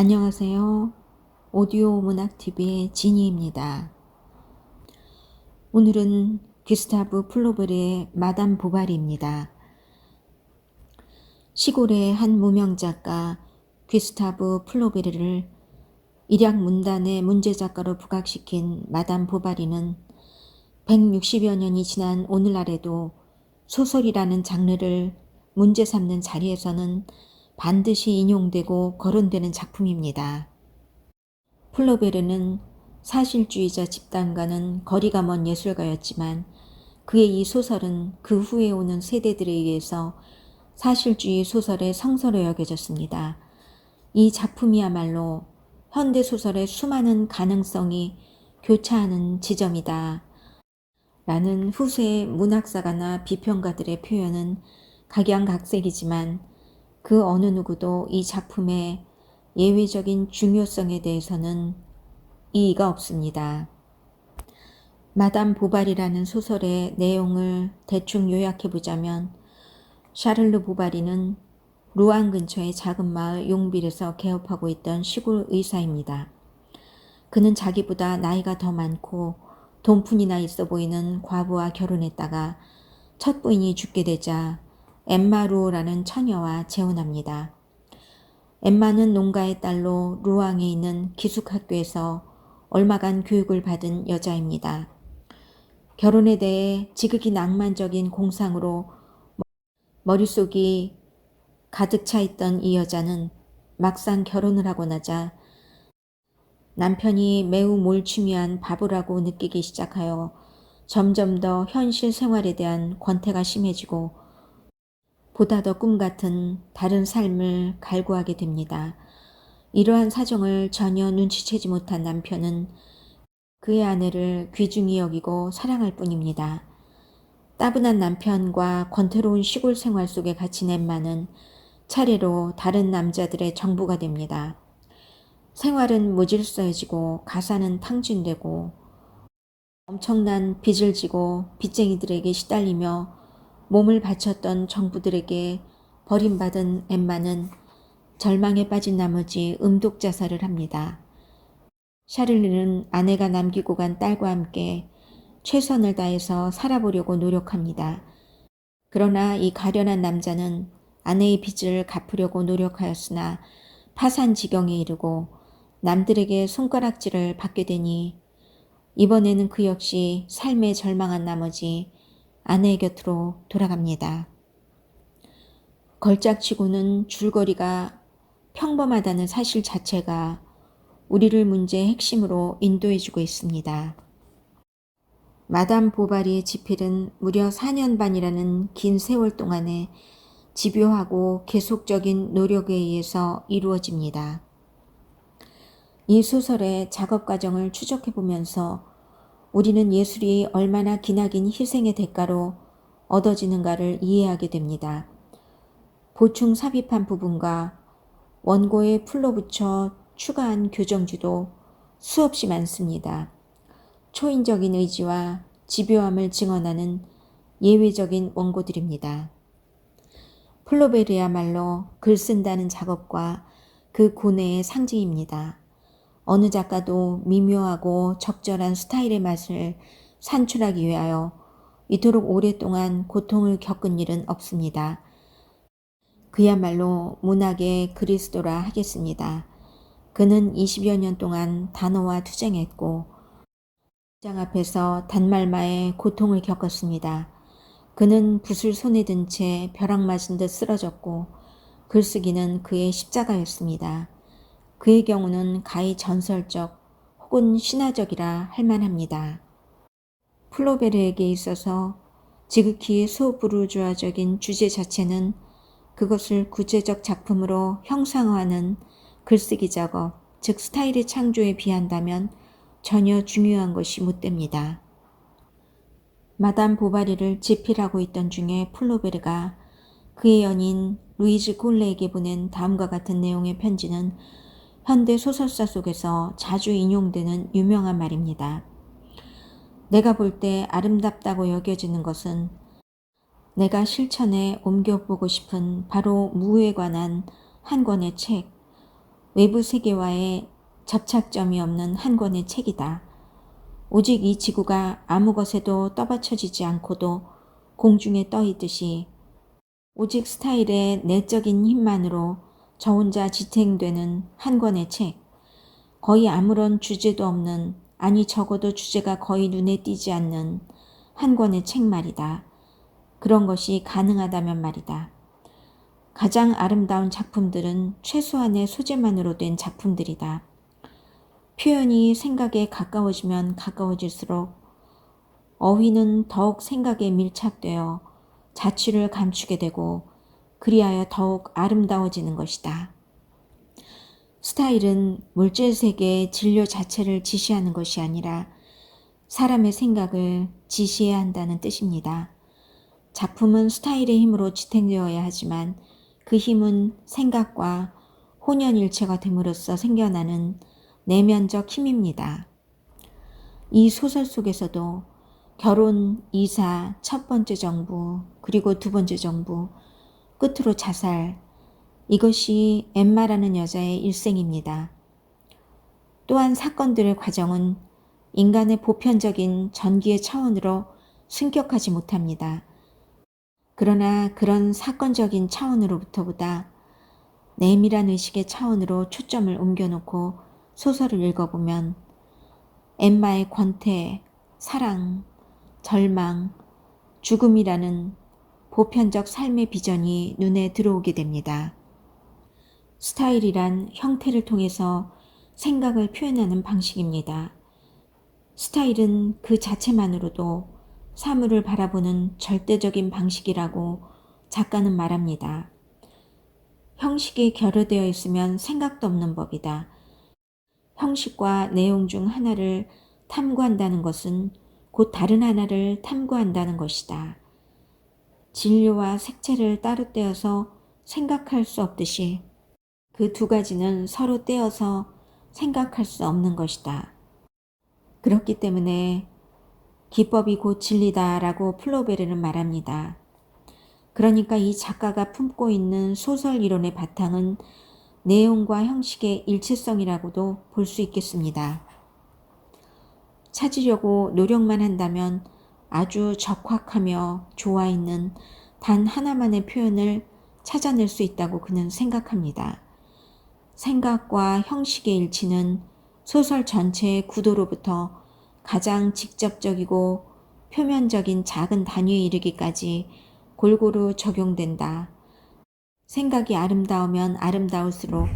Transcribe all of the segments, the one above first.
안녕하세요. 오디오 문학TV의 지니입니다. 오늘은 귀스타브 플로베르의 마담 보바리입니다. 시골의 한 무명 작가 귀스타브 플로베르를 일약 문단의 문제 작가로 부각시킨 마담 보바리는 160여 년이 지난 오늘날에도 소설이라는 장르를 문제 삼는 자리에서는 반드시 인용되고 거론되는 작품입니다. 플로베르는 사실주의자 집단과는 거리가 먼 예술가였지만 그의 이 소설은 그 후에 오는 세대들에 의해서 사실주의 소설의 성서로 여겨졌습니다. 이 작품이야말로 현대소설의 수많은 가능성이 교차하는 지점이다 라는 후세의 문학사가나 비평가들의 표현은 각양각색이지만 그 어느 누구도 이 작품의 예외적인 중요성에 대해서는 이의가 없습니다. 마담 보바리라는 소설의 내용을 대충 요약해보자면 샤를르 보바리는 루앙 근처의 작은 마을 용빌에서 개업하고 있던 시골 의사입니다. 그는 자기보다 나이가 더 많고 돈푼이나 있어 보이는 과부와 결혼했다가 첫 부인이 죽게 되자 엠마 루오라는 처녀와 재혼합니다. 엠마는 농가의 딸로 루앙에 있는 기숙학교에서 얼마간 교육을 받은 여자입니다. 결혼에 대해 지극히 낭만적인 공상으로 머릿속이 가득 차 있던 이 여자는 막상 결혼을 하고 나자 남편이 매우 몰취미한 바보라고 느끼기 시작하여 점점 더 현실 생활에 대한 권태가 심해지고 보다 더 꿈같은 다른 삶을 갈구하게 됩니다. 이러한 사정을 전혀 눈치채지 못한 남편은 그의 아내를 귀중히 여기고 사랑할 뿐입니다. 따분한 남편과 권태로운 시골 생활 속에 갇힌 엠마는 차례로 다른 남자들의 정부가 됩니다. 생활은 무질서해지고 가사는 탕진되고 엄청난 빚을 지고 빚쟁이들에게 시달리며 몸을 바쳤던 정부들에게 버림받은 엠마는 절망에 빠진 나머지 음독자살을 합니다. 샤를르는 아내가 남기고 간 딸과 함께 최선을 다해서 살아보려고 노력합니다. 그러나 이 가련한 남자는 아내의 빚을 갚으려고 노력하였으나 파산지경에 이르고 남들에게 손가락질을 받게 되니 이번에는 그 역시 삶에 절망한 나머지 아내의 곁으로 돌아갑니다. 걸작치고는 줄거리가 평범하다는 사실 자체가 우리를 문제의 핵심으로 인도해주고 있습니다. 마담 보바리의 집필은 무려 4년 반이라는 긴 세월 동안에 집요하고 계속적인 노력에 의해서 이루어집니다. 이 소설의 작업 과정을 추적해보면서 우리는 예술이 얼마나 기나긴 희생의 대가로 얻어지는가를 이해하게 됩니다. 보충 삽입한 부분과 원고에 풀로 추가한 교정주도 수없이 많습니다. 초인적인 의지와 집요함을 증언하는 예외적인 원고들입니다. 플로베르야말로 글 쓴다는 작업과 그 고뇌의 상징입니다. 어느 작가도 미묘하고 적절한 스타일의 맛을 산출하기 위하여 이토록 오랫동안 고통을 겪은 일은 없습니다. 그야말로 문학의 그리스도라 하겠습니다. 그는 20여 년 동안 단어와 투쟁했고 장 앞에서 단말마의 고통을 겪었습니다. 그는 붓을 손에 든 채 벼락 맞은 듯 쓰러졌고 글쓰기는 그의 십자가였습니다. 그의 경우는 가히 전설적 혹은 신화적이라 할 만합니다. 플로베르에게 있어서 지극히 소부르주아적인 주제 자체는 그것을 구체적 작품으로 형상화하는 글쓰기 작업, 즉 스타일의 창조에 비한다면 전혀 중요한 것이 못 됩니다. 마담 보바리를 집필하고 있던 중에 플로베르가 그의 연인 루이즈 콜레에게 보낸 다음과 같은 내용의 편지는 현대 소설사 속에서 자주 인용되는 유명한 말입니다. 내가 볼 때 아름답다고 여겨지는 것은 내가 실천에 옮겨보고 싶은 바로 무에 관한 한 권의 책, 외부 세계와의 접착점이 없는 한 권의 책이다. 오직 이 지구가 아무 것에도 떠받쳐지지 않고도 공중에 떠 있듯이 오직 스타일의 내적인 힘만으로 저 혼자 지탱되는 한 권의 책, 거의 아무런 주제도 없는, 아니 적어도 주제가 거의 눈에 띄지 않는 한 권의 책 말이다. 그런 것이 가능하다면 말이다. 가장 아름다운 작품들은 최소한의 소재만으로 된 작품들이다. 표현이 생각에 가까워지면 가까워질수록 어휘는 더욱 생각에 밀착되어 자취를 감추게 되고 그리하여 더욱 아름다워지는 것이다. 스타일은 물질 세계의 진료 자체를 지시하는 것이 아니라 사람의 생각을 지시해야 한다는 뜻입니다. 작품은 스타일의 힘으로 지탱되어야 하지만 그 힘은 생각과 혼연일체가 됨으로써 생겨나는 내면적 힘입니다. 이 소설 속에서도 결혼, 이사, 첫 번째 정부, 그리고 두 번째 정부, 끝으로 자살, 이것이 엠마라는 여자의 일생입니다. 또한 사건들의 과정은 인간의 보편적인 전기의 차원으로 승격하지 못합니다. 그러나 그런 사건적인 차원으로부터보다 내밀한 의식의 차원으로 초점을 옮겨놓고 소설을 읽어보면 엠마의 권태, 사랑, 절망, 죽음이라는 보편적 삶의 비전이 눈에 들어오게 됩니다. 스타일이란 형태를 통해서 생각을 표현하는 방식입니다. 스타일은 그 자체만으로도 사물을 바라보는 절대적인 방식이라고 작가는 말합니다. 형식이 결여되어 있으면 생각도 없는 법이다. 형식과 내용 중 하나를 탐구한다는 것은 곧 다른 하나를 탐구한다는 것이다. 진료와 색채를 따로 떼어서 생각할 수 없듯이 그 두 가지는 서로 떼어서 생각할 수 없는 것이다. 그렇기 때문에 기법이 곧 진리다라고 플로베르는 말합니다. 그러니까 이 작가가 품고 있는 소설 이론의 바탕은 내용과 형식의 일체성이라고도 볼 수 있겠습니다. 찾으려고 노력만 한다면 아주 적확하며 좋아 있는 단 하나만의 표현을 찾아낼 수 있다고 그는 생각합니다. 생각과 형식의 일치는 소설 전체의 구도로부터 가장 직접적이고 표면적인 작은 단위에 이르기까지 골고루 적용된다. 생각이 아름다우면 아름다울수록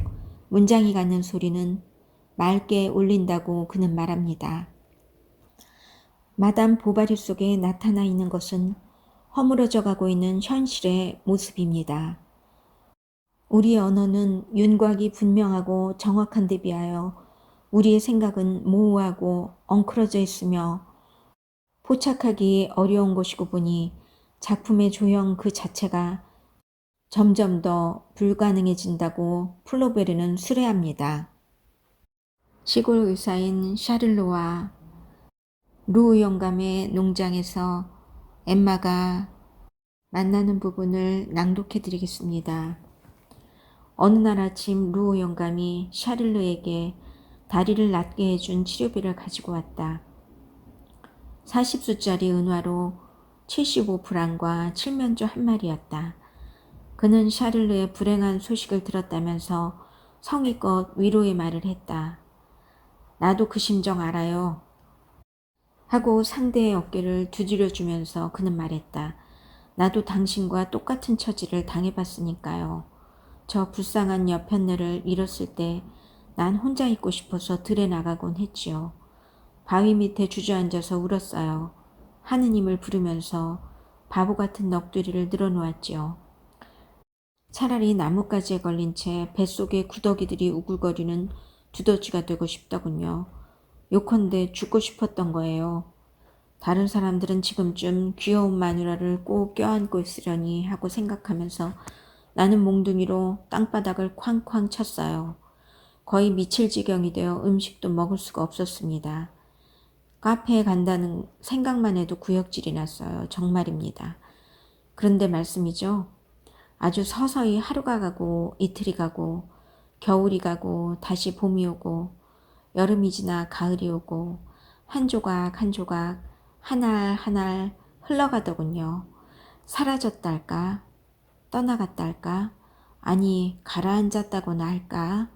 문장이 갖는 소리는 맑게 울린다고 그는 말합니다. 마담 보바리 속에 나타나 있는 것은 허물어져 가고 있는 현실의 모습입니다. 우리의 언어는 윤곽이 분명하고 정확한 데 비하여 우리의 생각은 모호하고 엉클어져 있으며 포착하기 어려운 것이고 보니 작품의 조형 그 자체가 점점 더 불가능해진다고 플로베르는 수레합니다. 시골 의사인 샤를로와 루 영감의 농장에서 엠마가 만나는 부분을 낭독해 드리겠습니다. 어느 날 아침 루 영감이 샤를로에게 다리를 낫게 해준 치료비를 가지고 왔다. 40수짜리 은화로 75프랑과 칠면조 한 마리였다. 그는 샤를르의 불행한 소식을 들었다면서 성의껏 위로의 말을 했다. 나도 그 심정 알아요. 하고 상대의 어깨를 두드려주면서 그는 말했다. 나도 당신과 똑같은 처지를 당해봤으니까요. 저 불쌍한 여편네를 잃었을 때 난 혼자 있고 싶어서 들에 나가곤 했지요. 바위 밑에 주저앉아서 울었어요. 하느님을 부르면서 바보 같은 넋두리를 늘어놓았지요. 차라리 나뭇가지에 걸린 채 뱃속에 구더기들이 우글거리는 두더지가 되고 싶더군요. 요컨대 죽고 싶었던 거예요. 다른 사람들은 지금쯤 귀여운 마누라를 꼭 껴안고 있으려니 하고 생각하면서 나는 몽둥이로 땅바닥을 쾅쾅 쳤어요. 거의 미칠 지경이 되어 음식도 먹을 수가 없었습니다. 카페에 간다는 생각만 해도 구역질이 났어요. 정말입니다. 그런데 말씀이죠. 아주 서서히 하루가 가고 이틀이 가고 겨울이 가고 다시 봄이 오고 여름이 지나 가을이 오고 한 조각 한 조각 한 알 한 알 흘러가더군요. 사라졌다 할까? 떠나갔다 할까? 아니 가라앉았다고나 할까?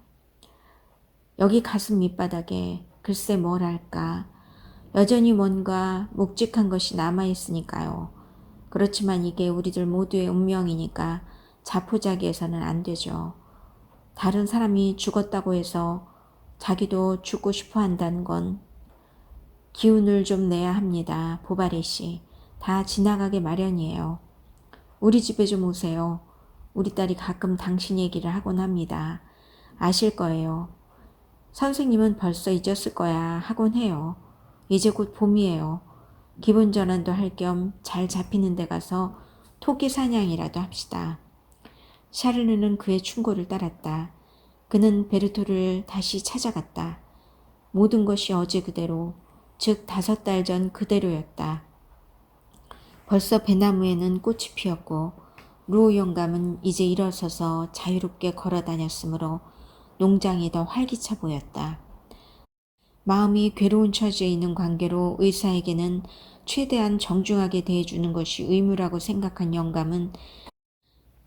여기 가슴 밑바닥에 글쎄 뭘 할까? 여전히 뭔가 묵직한 것이 남아있으니까요. 그렇지만 이게 우리들 모두의 운명이니까 자포자기해서는 안 되죠. 다른 사람이 죽었다고 해서 자기도 죽고 싶어 한다는 건 기운을 좀 내야 합니다. 보바리 씨. 다 지나가게 마련이에요. 우리 집에 좀 오세요. 우리 딸이 가끔 당신 얘기를 하곤 합니다. 아실 거예요. 선생님은 벌써 잊었을 거야 하곤 해요. 이제 곧 봄이에요. 기분 전환도 할 겸 잘 잡히는 데 가서 토끼 사냥이라도 합시다. 샤르르는 그의 충고를 따랐다. 그는 베르토를 다시 찾아갔다. 모든 것이 어제 그대로, 즉 5달 전 그대로였다. 벌써 배나무에는 꽃이 피었고 루오 영감은 이제 일어서서 자유롭게 걸어 다녔으므로 농장이 더 활기차 보였다. 마음이 괴로운 처지에 있는 관계로 의사에게는 최대한 정중하게 대해주는 것이 의무라고 생각한 영감은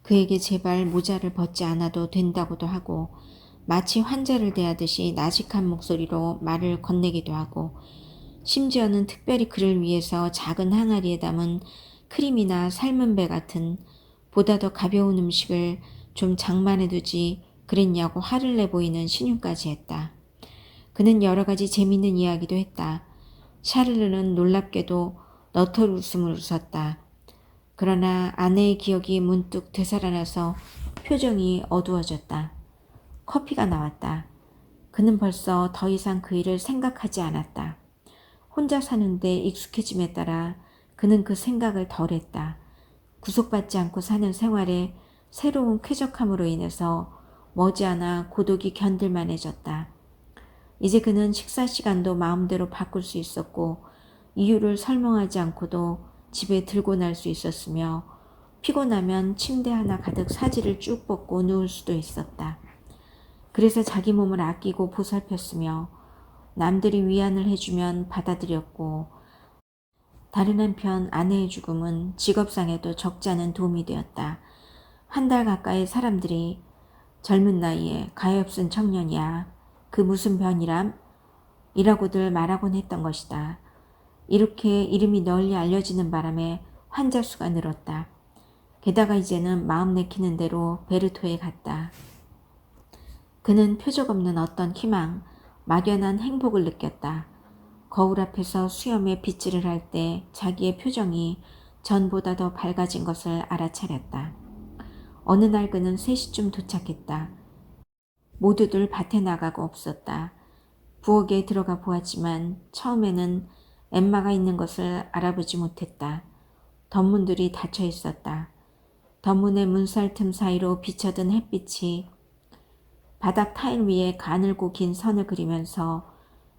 그에게 제발 모자를 벗지 않아도 된다고도 하고 마치 환자를 대하듯이 나직한 목소리로 말을 건네기도 하고 심지어는 특별히 그를 위해서 작은 항아리에 담은 크림이나 삶은 배 같은 보다 더 가벼운 음식을 좀 장만해두지 그랬냐고 화를 내 보이는 신용까지 했다. 그는 여러 가지 재미있는 이야기도 했다. 샤를르는 놀랍게도 너털 웃음을 웃었다. 그러나 아내의 기억이 문득 되살아나서 표정이 어두워졌다. 커피가 나왔다. 그는 벌써 더 이상 그 일을 생각하지 않았다. 혼자 사는데 익숙해짐에 따라 그는 그 생각을 덜했다. 구속받지 않고 사는 생활에 새로운 쾌적함으로 인해서 머지않아 고독이 견딜만해졌다. 이제 그는 식사 시간도 마음대로 바꿀 수 있었고 이유를 설명하지 않고도 집에 들고 날 수 있었으며 피곤하면 침대 하나 가득 사지를 쭉 뻗고 누울 수도 있었다. 그래서 자기 몸을 아끼고 보살폈으며 남들이 위안을 해주면 받아들였고 다른 한편 아내의 죽음은 직업상에도 적지 않은 도움이 되었다. 1달 가까이 사람들이 젊은 나이에 가엾은 청년이야. 그 무슨 변이람? 이라고들 말하곤 했던 것이다. 이렇게 이름이 널리 알려지는 바람에 환자 수가 늘었다. 게다가 이제는 마음 내키는 대로 베르토에 갔다. 그는 표적 없는 어떤 희망, 막연한 행복을 느꼈다. 거울 앞에서 수염에 빗질을 할 때 자기의 표정이 전보다 더 밝아진 것을 알아차렸다. 어느 날 그는 3시쯤 도착했다. 모두들 밭에 나가고 없었다. 부엌에 들어가 보았지만 처음에는 엠마가 있는 것을 알아보지 못했다. 덧문들이 닫혀 있었다. 덧문의 문살 틈 사이로 비쳐든 햇빛이 바닥 타일 위에 가늘고 긴 선을 그리면서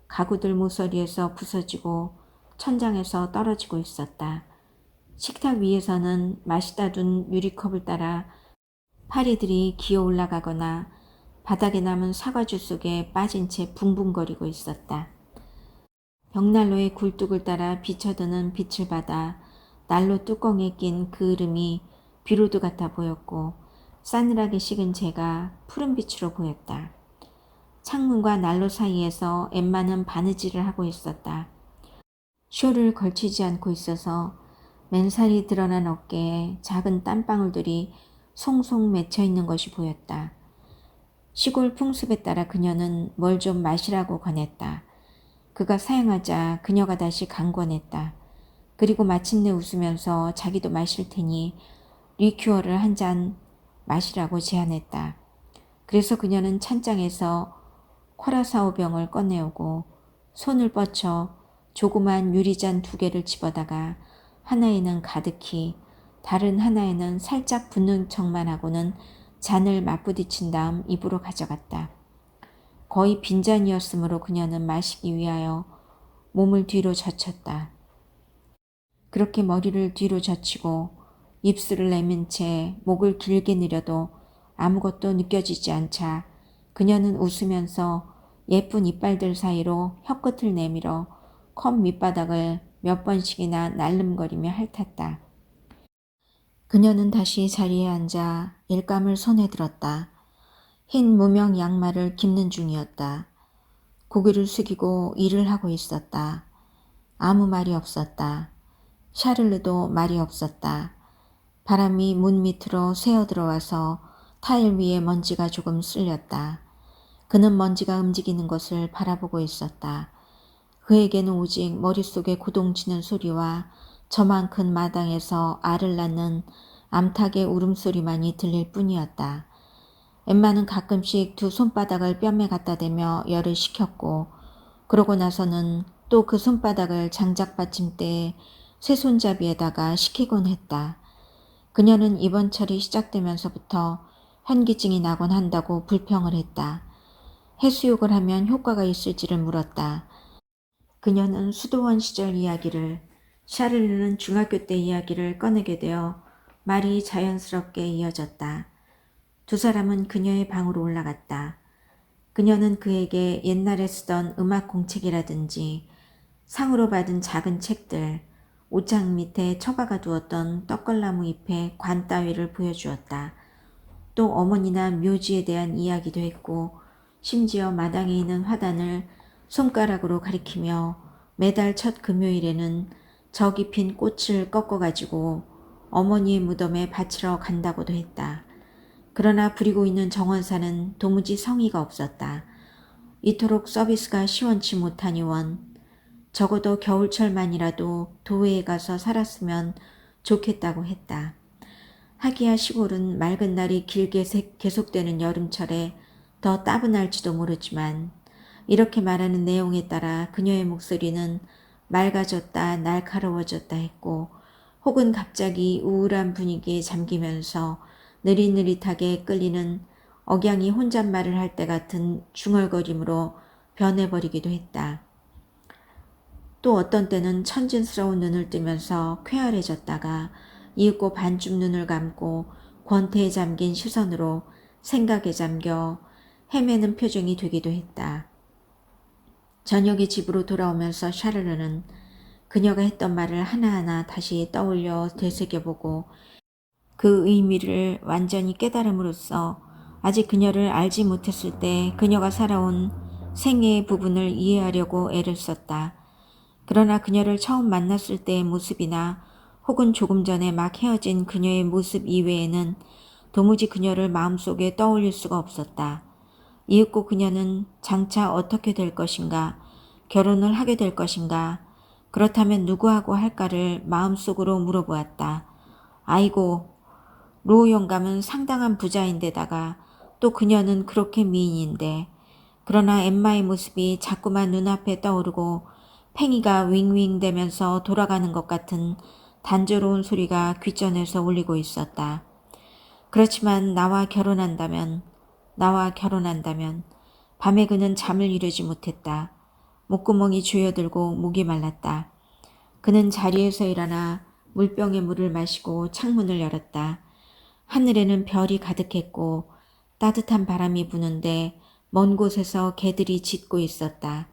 가구들 모서리에서 부서지고 천장에서 떨어지고 있었다. 식탁 위에서는 마시다 둔 유리컵을 따라 파리들이 기어 올라가거나 바닥에 남은 사과주 속에 빠진 채 붕붕거리고 있었다. 벽난로의 굴뚝을 따라 비쳐드는 빛을 받아 난로 뚜껑에 낀 그 으름이 비로드 같아 보였고 싸늘하게 식은 재가 푸른 빛으로 보였다. 창문과 난로 사이에서 엠마는 바느질을 하고 있었다. 쇼를 걸치지 않고 있어서 맨살이 드러난 어깨에 작은 땀방울들이 송송 맺혀 있는 것이 보였다. 시골 풍습에 따라 그녀는 뭘 좀 마시라고 권했다. 그가 사양하자 그녀가 다시 강권했다. 그리고 마침내 웃으면서 자기도 마실 테니 리큐어를 한 잔 마시라고 제안했다. 그래서 그녀는 찬장에서 코라사오 병을 꺼내오고 손을 뻗쳐 조그만 유리잔 2개를 집어다가 하나에는 가득히 다른 하나에는 살짝 붓는 척만 하고는 잔을 맞부딪힌 다음 입으로 가져갔다. 거의 빈잔이었으므로 그녀는 마시기 위하여 몸을 뒤로 젖혔다. 그렇게 머리를 뒤로 젖히고 입술을 내민 채 목을 길게 내려도 아무것도 느껴지지 않자 그녀는 웃으면서 예쁜 이빨들 사이로 혀끝을 내밀어 컵 밑바닥을 몇 번씩이나 날름거리며 핥았다. 그녀는 다시 자리에 앉아 일감을 손에 들었다. 흰 무명 양말을 깁는 중이었다. 고개를 숙이고 일을 하고 있었다. 아무 말이 없었다. 샤를르도 말이 없었다. 바람이 문 밑으로 새어 들어와서 타일 위에 먼지가 조금 쓸렸다. 그는 먼지가 움직이는 것을 바라보고 있었다. 그에게는 오직 머릿속에 고동치는 소리와 저만 큰 마당에서 알을 낳는 암탉의 울음소리만이 들릴 뿐이었다. 엠마는 가끔씩 두 손바닥을 뺨에 갖다 대며 열을 식혔고 그러고 나서는 또 그 손바닥을 장작 받침대에 쇠손잡이에다가 식히곤 했다. 그녀는 이번 철이 시작되면서부터 현기증이 나곤 한다고 불평을 했다. 해수욕을 하면 효과가 있을지를 물었다. 그녀는 수도원 시절 이야기를, 샤를르는 중학교 때 이야기를 꺼내게 되어 말이 자연스럽게 이어졌다. 두 사람은 그녀의 방으로 올라갔다. 그녀는 그에게 옛날에 쓰던 음악 공책이라든지 상으로 받은 작은 책들, 옷장 밑에 처박아 두었던 떡걸나무 잎의 관 따위를 보여주었다. 또 어머니나 묘지에 대한 이야기도 했고 심지어 마당에 있는 화단을 손가락으로 가리키며 매달 첫 금요일에는 저기 핀 꽃을 꺾어가지고 어머니의 무덤에 바치러 간다고도 했다. 그러나 부리고 있는 정원사는 도무지 성의가 없었다. 이토록 서비스가 시원치 못하니 원 적어도 겨울철만이라도 도회에 가서 살았으면 좋겠다고 했다. 하기야 시골은 맑은 날이 길게 계속되는 여름철에 더 따분할지도 모르지만 이렇게 말하는 내용에 따라 그녀의 목소리는 맑아졌다 날카로워졌다 했고 혹은 갑자기 우울한 분위기에 잠기면서 느릿느릿하게 끌리는 억양이 혼잣말을 할 때 같은 중얼거림으로 변해버리기도 했다. 또 어떤 때는 천진스러운 눈을 뜨면서 쾌활해졌다가 이윽고 반쯤 눈을 감고 권태에 잠긴 시선으로 생각에 잠겨 헤매는 표정이 되기도 했다. 저녁에 집으로 돌아오면서 샤르르는 그녀가 했던 말을 하나하나 다시 떠올려 되새겨보고 그 의미를 완전히 깨달음으로써 아직 그녀를 알지 못했을 때 그녀가 살아온 생애의 부분을 이해하려고 애를 썼다. 그러나 그녀를 처음 만났을 때의 모습이나 혹은 조금 전에 막 헤어진 그녀의 모습 이외에는 도무지 그녀를 마음속에 떠올릴 수가 없었다. 이윽고 그녀는 장차 어떻게 될 것인가, 결혼을 하게 될 것인가, 그렇다면 누구하고 할까를 마음속으로 물어보았다. 아이고, 루 영감은 상당한 부자인데다가 또 그녀는 그렇게 미인인데 그러나 엠마의 모습이 자꾸만 눈앞에 떠오르고 팽이가 윙윙대면서 돌아가는 것 같은 단조로운 소리가 귓전에서 울리고 있었다. 그렇지만 나와 결혼한다면 밤에 그는 잠을 이루지 못했다. 목구멍이 조여들고 목이 말랐다. 그는 자리에서 일어나 물병에 물을 마시고 창문을 열었다. 하늘에는 별이 가득했고 따뜻한 바람이 부는데 먼 곳에서 개들이 짖고 있었다.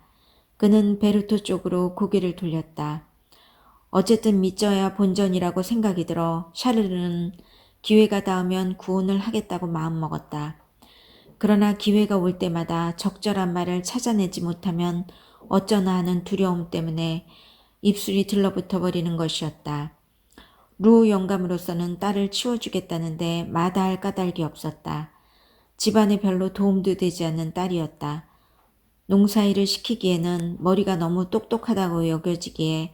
그는 베르토 쪽으로 고개를 돌렸다. 어쨌든 믿져야 본전이라고 생각이 들어 샤르르는 기회가 닿으면 구혼을 하겠다고 마음먹었다. 그러나 기회가 올 때마다 적절한 말을 찾아내지 못하면 어쩌나 하는 두려움 때문에 입술이 들러붙어 버리는 것이었다. 루 영감으로서는 딸을 치워주겠다는데 마다할 까닭이 없었다. 집안에 별로 도움도 되지 않는 딸이었다. 농사일을 시키기에는 머리가 너무 똑똑하다고 여겨지기에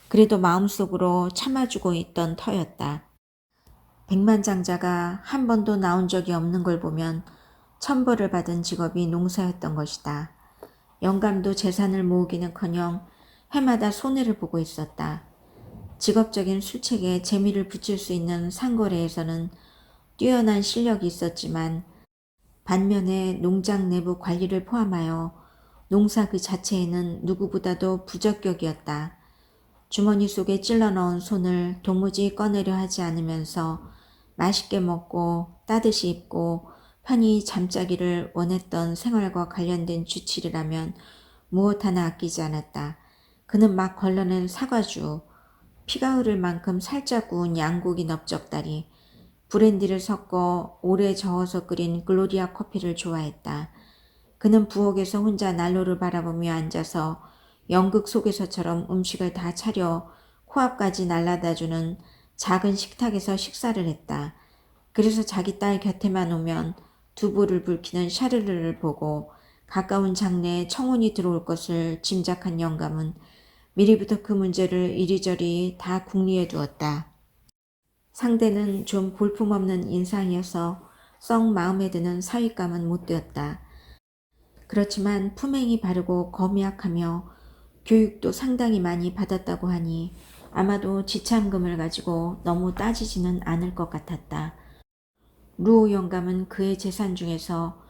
그래도 마음속으로 참아주고 있던 터였다. 백만장자가 한 번도 나온 적이 없는 걸 보면 천벌을 받은 직업이 농사였던 것이다. 영감도 재산을 모으기는커녕 해마다 손해를 보고 있었다. 직업적인 술책에 재미를 붙일 수 있는 상거래에서는 뛰어난 실력이 있었지만 반면에 농장 내부 관리를 포함하여 농사 그 자체에는 누구보다도 부적격이었다. 주머니 속에 찔러 넣은 손을 도무지 꺼내려 하지 않으면서 맛있게 먹고 따듯이 입고 편히 잠자기를 원했던 생활과 관련된 주치리라면 무엇 하나 아끼지 않았다. 그는 막 걸러낸 사과주, 피가 흐를 만큼 살짝 구운 양고기 넓적다리, 브랜디를 섞어 오래 저어서 끓인 글로리아 커피를 좋아했다. 그는 부엌에서 혼자 난로를 바라보며 앉아서 연극 속에서처럼 음식을 다 차려 코앞까지 날라다주는 작은 식탁에서 식사를 했다. 그래서 자기 딸 곁에만 오면 두부를 불키는 샤르르를 보고 가까운 장래에 청혼이 들어올 것을 짐작한 영감은 미리부터 그 문제를 이리저리 다 궁리해 두었다. 상대는 좀 볼품없는 인상이어서 썩 마음에 드는 사윗감은 못 되었다. 그렇지만 품행이 바르고 거미약하며 교육도 상당히 많이 받았다고 하니 아마도 지참금을 가지고 너무 따지지는 않을 것 같았다. 루오 영감은 그의 재산 중에서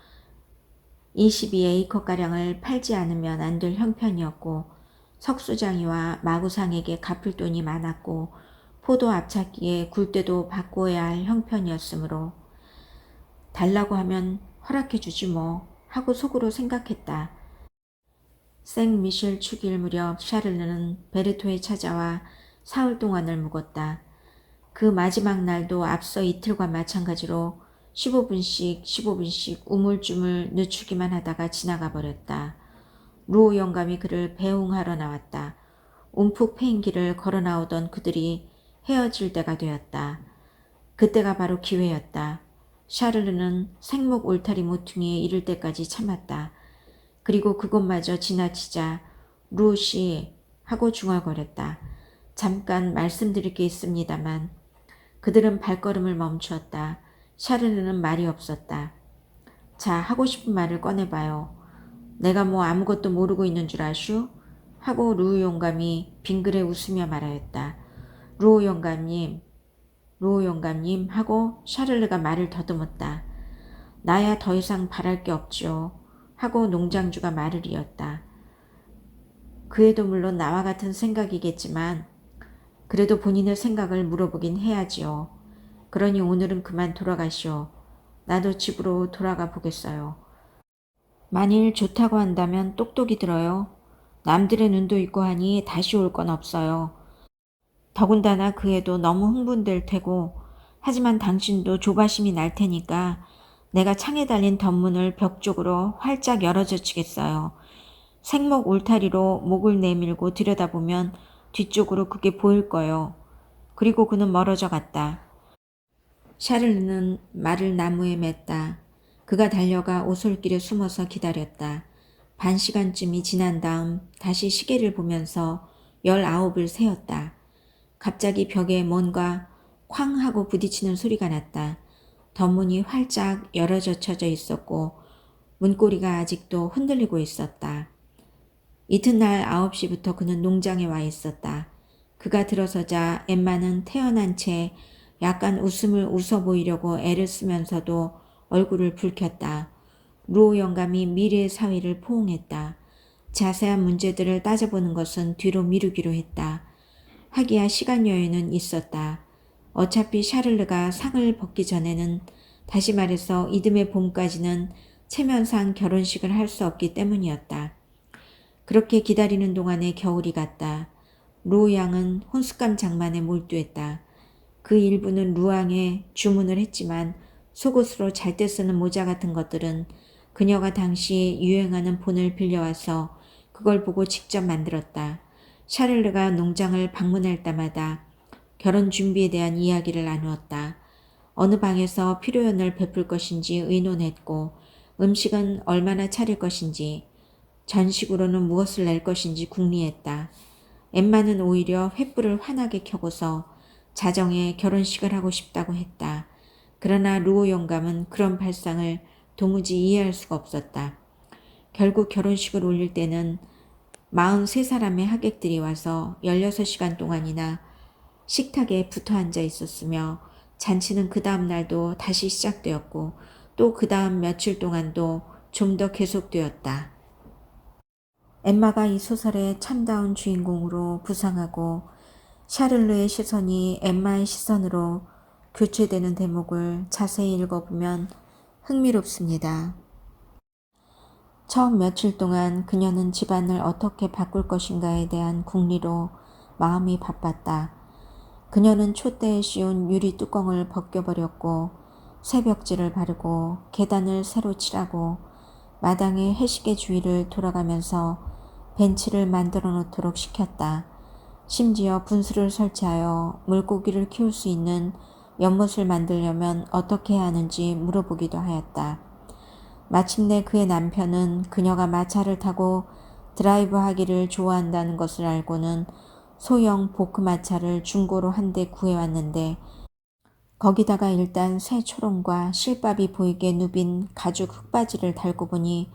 22에이커가량을 팔지 않으면 안 될 형편이었고 석수장이와 마구상에게 갚을 돈이 많았고 포도 앞찾기에 굴대도 바꿔야 할 형편이었으므로 달라고 하면 허락해 주지 뭐 하고 속으로 생각했다. 생미셸 축일 무렵 샤를르는 베르토에 찾아와 사흘 동안을 묵었다. 그 마지막 날도 앞서 이틀과 마찬가지로 15분씩 우물쭈물 늦추기만 하다가 지나가 버렸다. 루오 영감이 그를 배웅하러 나왔다. 움푹 패인 길을 걸어 나오던 그들이 헤어질 때가 되었다. 그때가 바로 기회였다. 샤를르는 생목 울타리 모퉁이에 이를 때까지 참았다. 그리고 그곳마저 지나치자 루시 하고 중얼거렸다. 잠깐 말씀드릴 게 있습니다만 그들은 발걸음을 멈추었다. 샤를르는 말이 없었다. 자, 하고 싶은 말을 꺼내봐요. 내가 뭐 아무것도 모르고 있는 줄 아슈? 하고 루오 영감이 빙그레 웃으며 말하였다. 루오 영감님 하고 샤를르가 말을 더듬었다. 나야 더 이상 바랄 게 없지요. 하고 농장주가 말을 이었다. 그애도 물론 나와 같은 생각이겠지만 그래도 본인의 생각을 물어보긴 해야지요. 그러니 오늘은 그만 돌아가시오. 나도 집으로 돌아가 보겠어요. 만일 좋다고 한다면 똑똑히 들어요. 남들의 눈도 있고 하니 다시 올 건 없어요. 더군다나 그 애도 너무 흥분될 테고 하지만 당신도 조바심이 날 테니까 내가 창에 달린 덧문을 벽 쪽으로 활짝 열어젖히겠어요. 생목 울타리로 목을 내밀고 들여다보면 뒤쪽으로 그게 보일 거요. 그리고 그는 멀어져 갔다. 샤를르는 말을 나무에 맸다. 그가 달려가 오솔길에 숨어서 기다렸다. 반 시간쯤이 지난 다음 다시 시계를 보면서 19을 세었다. 갑자기 벽에 뭔가 쾅 하고 부딪히는 소리가 났다. 덧문이 활짝 열어젖혀져 있었고 문고리가 아직도 흔들리고 있었다. 이튿날 9시부터 그는 농장에 와 있었다. 그가 들어서자 엠마는 태어난 채 약간 웃음을 웃어 보이려고 애를 쓰면서도 얼굴을 붉혔다. 루오 영감이 미래의 사위를 포옹했다. 자세한 문제들을 따져보는 것은 뒤로 미루기로 했다. 하기야 시간 여유는 있었다. 어차피 샤를르가 상을 벗기 전에는 다시 말해서 이듬해 봄까지는 체면상 결혼식을 할 수 없기 때문이었다. 그렇게 기다리는 동안에 겨울이 갔다. 루오 양은 혼숙감 장만에 몰두했다. 그 일부는 루앙에 주문을 했지만 속옷으로 잘 때 쓰는 모자 같은 것들은 그녀가 당시 유행하는 본을 빌려와서 그걸 보고 직접 만들었다. 샤를르가 농장을 방문할 때마다 결혼 준비에 대한 이야기를 나누었다. 어느 방에서 피로연을 베풀 것인지 의논했고 음식은 얼마나 차릴 것인지 전식으로는 무엇을 낼 것인지 궁리했다. 엠마는 오히려 횃불을 환하게 켜고서 자정에 결혼식을 하고 싶다고 했다. 그러나 루오 영감은 그런 발상을 도무지 이해할 수가 없었다. 결국 결혼식을 올릴 때는 43사람의 하객들이 와서 16시간 동안이나 식탁에 붙어 앉아 있었으며 잔치는 그 다음 날도 다시 시작되었고 또 그 다음 며칠 동안도 좀 더 계속되었다. 엠마가 이 소설의 참다운 주인공으로 부상하고 샤를르의 시선이 엠마의 시선으로 교체되는 대목을 자세히 읽어보면 흥미롭습니다. 처음 며칠 동안 그녀는 집안을 어떻게 바꿀 것인가에 대한 궁리로 마음이 바빴다. 그녀는 촛대에 씌운 유리 뚜껑을 벗겨버렸고 새벽지를 바르고 계단을 새로 칠하고 마당의 해시계 주위를 돌아가면서 벤치를 만들어 놓도록 시켰다. 심지어 분수를 설치하여 물고기를 키울 수 있는 연못을 만들려면 어떻게 해야 하는지 물어보기도 하였다. 마침내 그의 남편은 그녀가 마차를 타고 드라이브 하기를 좋아한다는 것을 알고는 소형 보크마차를 중고로 한 대 구해왔는데 거기다가 일단 새 초롱과 실밥이 보이게 누빈 가죽 흙바지를 달고 보니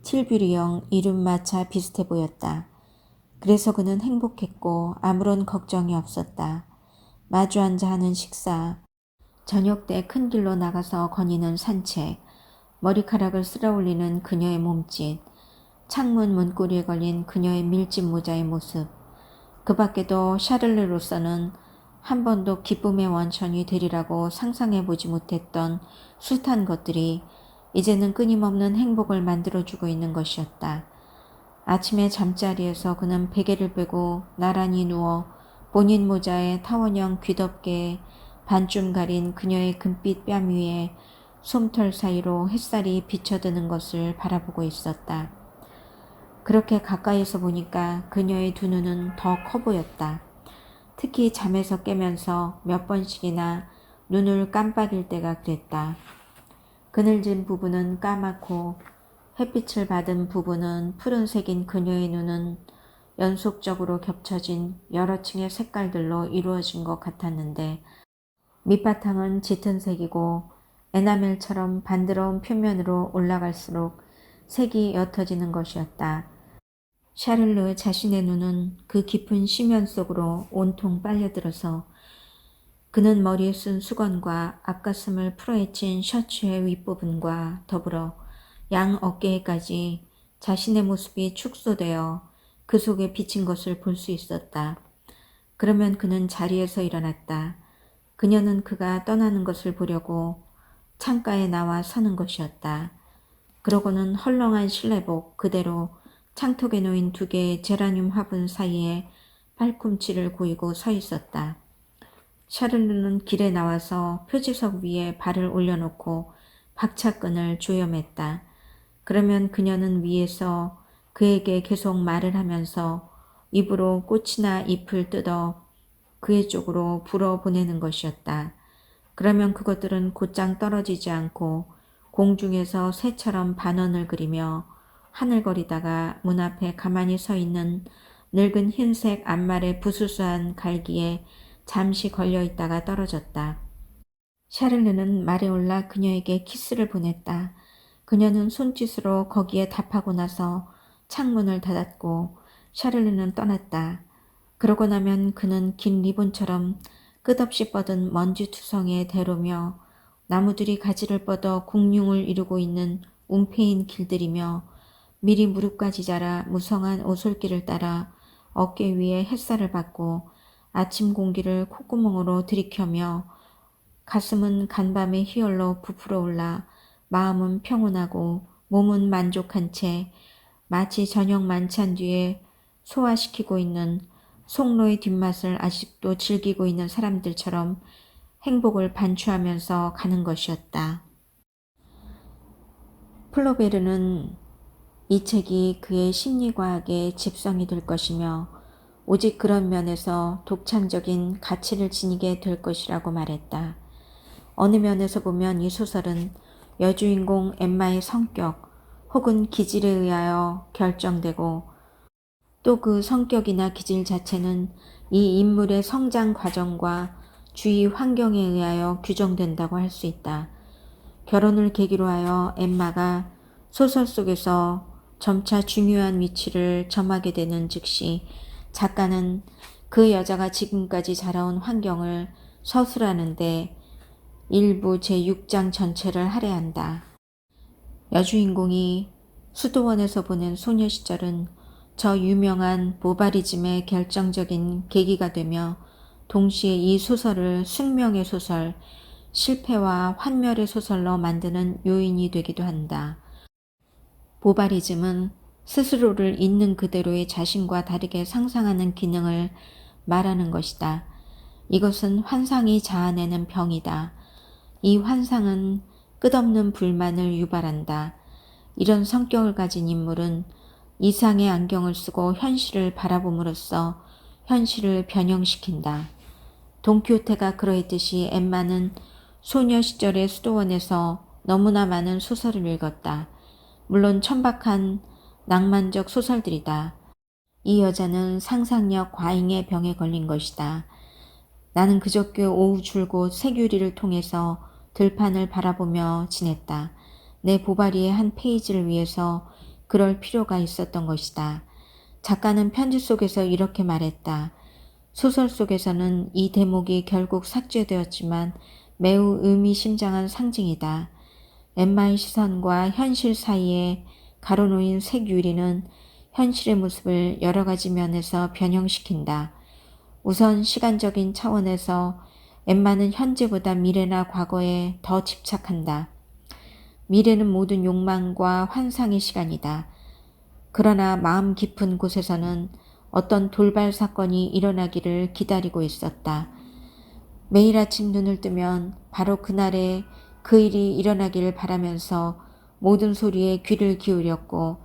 틸뷰리형 이륜마차 비슷해 보였다. 그래서 그는 행복했고 아무런 걱정이 없었다. 마주 앉아 하는 식사, 저녁 때 큰 길로 나가서 거니는 산책, 머리카락을 쓸어올리는 그녀의 몸짓, 창문 문고리에 걸린 그녀의 밀짚 모자의 모습, 그 밖에도 샤를르로서는 한 번도 기쁨의 원천이 되리라고 상상해보지 못했던 숱한 것들이 이제는 끊임없는 행복을 만들어주고 있는 것이었다. 아침에 잠자리에서 그는 베개를 빼고 나란히 누워 본인 모자에 타원형 귀덮개에 반쯤 가린 그녀의 금빛 뺨 위에 솜털 사이로 햇살이 비쳐드는 것을 바라보고 있었다. 그렇게 가까이서 보니까 그녀의 두 눈은 더 커 보였다. 특히 잠에서 깨면서 몇 번씩이나 눈을 깜빡일 때가 그랬다. 그늘진 부분은 까맣고 햇빛을 받은 부분은 푸른색인 그녀의 눈은 연속적으로 겹쳐진 여러 층의 색깔들로 이루어진 것 같았는데 밑바탕은 짙은 색이고 에나멜처럼 반드러운 표면으로 올라갈수록 색이 옅어지는 것이었다. 샤를르 자신의 눈은 그 깊은 심연 속으로 온통 빨려들어서 그는 머리에 쓴 수건과 앞가슴을 풀어헤친 셔츠의 윗부분과 더불어 양 어깨에까지 자신의 모습이 축소되어 그 속에 비친 것을 볼 수 있었다. 그러면 그는 자리에서 일어났다. 그녀는 그가 떠나는 것을 보려고 창가에 나와 서는 것이었다. 그러고는 헐렁한 실내복 그대로 창턱에 놓인 두 개의 제라늄 화분 사이에 팔꿈치를 고이고 서 있었다. 샤를르는 길에 나와서 표지석 위에 발을 올려놓고 박차끈을 조여맸다. 그러면 그녀는 위에서 그에게 계속 말을 하면서 입으로 꽃이나 잎을 뜯어 그의 쪽으로 불어보내는 것이었다. 그러면 그것들은 곧장 떨어지지 않고 공중에서 새처럼 반원을 그리며 하늘거리다가 문 앞에 가만히 서 있는 늙은 흰색 앞말의 부수수한 갈기에 잠시 걸려있다가 떨어졌다. 샤를르는 말에 올라 그녀에게 키스를 보냈다. 그녀는 손짓으로 거기에 답하고 나서 창문을 닫았고 샤를르는 떠났다. 그러고 나면 그는 긴 리본처럼 끝없이 뻗은 먼지투성이에 대로며 나무들이 가지를 뻗어 공룡을 이루고 있는 움폐인 길들이며 미리 무릎까지 자라 무성한 오솔길을 따라 어깨 위에 햇살을 받고 아침 공기를 콧구멍으로 들이켜며 가슴은 간밤의 희열로 부풀어 올라 마음은 평온하고 몸은 만족한 채 마치 저녁 만찬 뒤에 소화시키고 있는 송로의 뒷맛을 아직도 즐기고 있는 사람들처럼 행복을 반추하면서 가는 것이었다. 플로베르는 이 책이 그의 심리과학의 집성이 될 것이며 오직 그런 면에서 독창적인 가치를 지니게 될 것이라고 말했다. 어느 면에서 보면 이 소설은 여주인공 엠마의 성격 혹은 기질에 의하여 결정되고 또 그 성격이나 기질 자체는 이 인물의 성장 과정과 주위 환경에 의하여 규정된다고 할 수 있다. 결혼을 계기로 하여 엠마가 소설 속에서 점차 중요한 위치를 점하게 되는 즉시 작가는 그 여자가 지금까지 자라온 환경을 서술하는데 일부 제6장 전체를 할애한다. 여주인공이 수도원에서 보낸 소녀 시절은 저 유명한 모바리즘의 결정적인 계기가 되며 동시에 이 소설을 숙명의 소설, 실패와 환멸의 소설로 만드는 요인이 되기도 한다. 보바리즘은 스스로를 있는 그대로의 자신과 다르게 상상하는 기능을 말하는 것이다. 이것은 환상이 자아내는 병이다. 이 환상은 끝없는 불만을 유발한다. 이런 성격을 가진 인물은 이상의 안경을 쓰고 현실을 바라봄으로써 현실을 변형시킨다. 돈키호테가 그러했듯이 엠마는 소녀 시절의 수도원에서 너무나 많은 소설을 읽었다. 물론 천박한 낭만적 소설들이다. 이 여자는 상상력 과잉의 병에 걸린 것이다. 나는 그저께 오후 줄곧 새규리를 통해서 들판을 바라보며 지냈다. 내 보바리의 한 페이지를 위해서 그럴 필요가 있었던 것이다. 작가는 편지 속에서 이렇게 말했다. 소설 속에서는 이 대목이 결국 삭제되었지만 매우 의미심장한 상징이다. 엠마의 시선과 현실 사이에 가로놓인 색유리는 현실의 모습을 여러 가지 면에서 변형시킨다. 우선 시간적인 차원에서 엠마는 현재보다 미래나 과거에 더 집착한다. 미래는 모든 욕망과 환상의 시간이다. 그러나 마음 깊은 곳에서는 어떤 돌발 사건이 일어나기를 기다리고 있었다. 매일 아침 눈을 뜨면 바로 그날에 그 일이 일어나기를 바라면서 모든 소리에 귀를 기울였고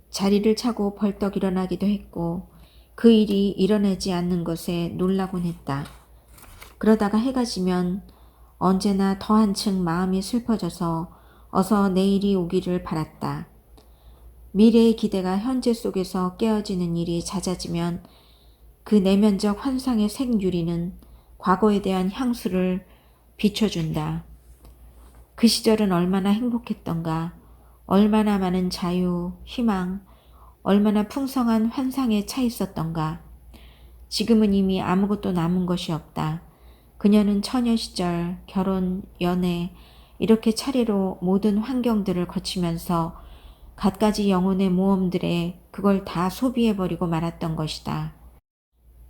자리를 차고 벌떡 일어나기도 했고 그 일이 일어나지 않는 것에 놀라곤 했다. 그러다가 해가 지면 언제나 더 한층 마음이 슬퍼져서 어서 내일이 오기를 바랐다. 미래의 기대가 현재 속에서 깨어지는 일이 잦아지면 그 내면적 환상의 색유리는 과거에 대한 향수를 비춰준다. 그 시절은 얼마나 행복했던가, 얼마나 많은 자유, 희망, 얼마나 풍성한 환상에 차 있었던가. 지금은 이미 아무것도 남은 것이 없다. 그녀는 처녀 시절, 결혼, 연애, 이렇게 차례로 모든 환경들을 거치면서 갖가지 영혼의 모험들에 그걸 다 소비해버리고 말았던 것이다.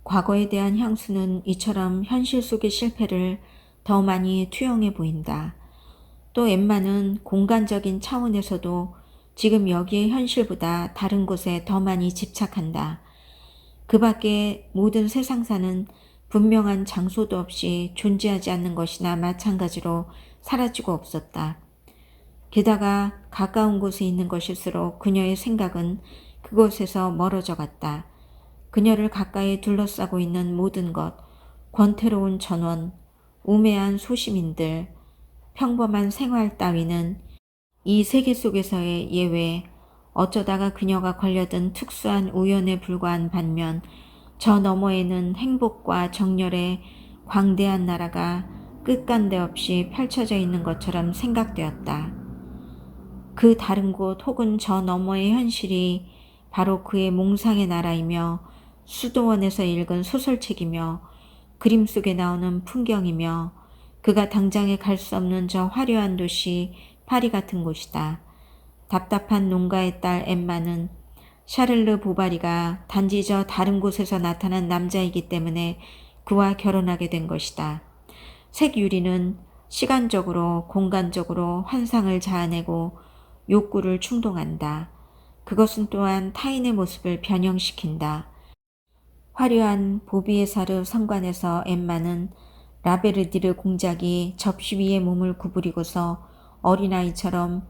과거에 대한 향수는 이처럼 현실 속의 실패를 더 많이 투영해 보인다. 또 엠마는 공간적인 차원에서도 지금 여기의 현실보다 다른 곳에 더 많이 집착한다. 그 밖에 모든 세상사는 분명한 장소도 없이 존재하지 않는 것이나 마찬가지로 사라지고 없었다. 게다가 가까운 곳에 있는 것일수록 그녀의 생각은 그곳에서 멀어져 갔다. 그녀를 가까이 둘러싸고 있는 모든 것, 권태로운 전원, 우매한 소시민들, 평범한 생활 따위는 이 세계 속에서의 예외, 어쩌다가 그녀가 걸려든 특수한 우연에 불과한 반면 저 너머에는 행복과 정열의 광대한 나라가 끝간데 없이 펼쳐져 있는 것처럼 생각되었다. 그 다른 곳 혹은 저 너머의 현실이 바로 그의 몽상의 나라이며 수도원에서 읽은 소설책이며 그림 속에 나오는 풍경이며 그가 당장에 갈 수 없는 저 화려한 도시 파리 같은 곳이다. 답답한 농가의 딸 엠마는 샤를르 보바리가 단지 저 다른 곳에서 나타난 남자이기 때문에 그와 결혼하게 된 것이다. 색유리는 시간적으로 공간적으로 환상을 자아내고 욕구를 충동한다. 그것은 또한 타인의 모습을 변형시킨다. 화려한 보비에사르 성관에서 엠마는 라베르디르 공작이 접시 위에 몸을 구부리고서 어린아이처럼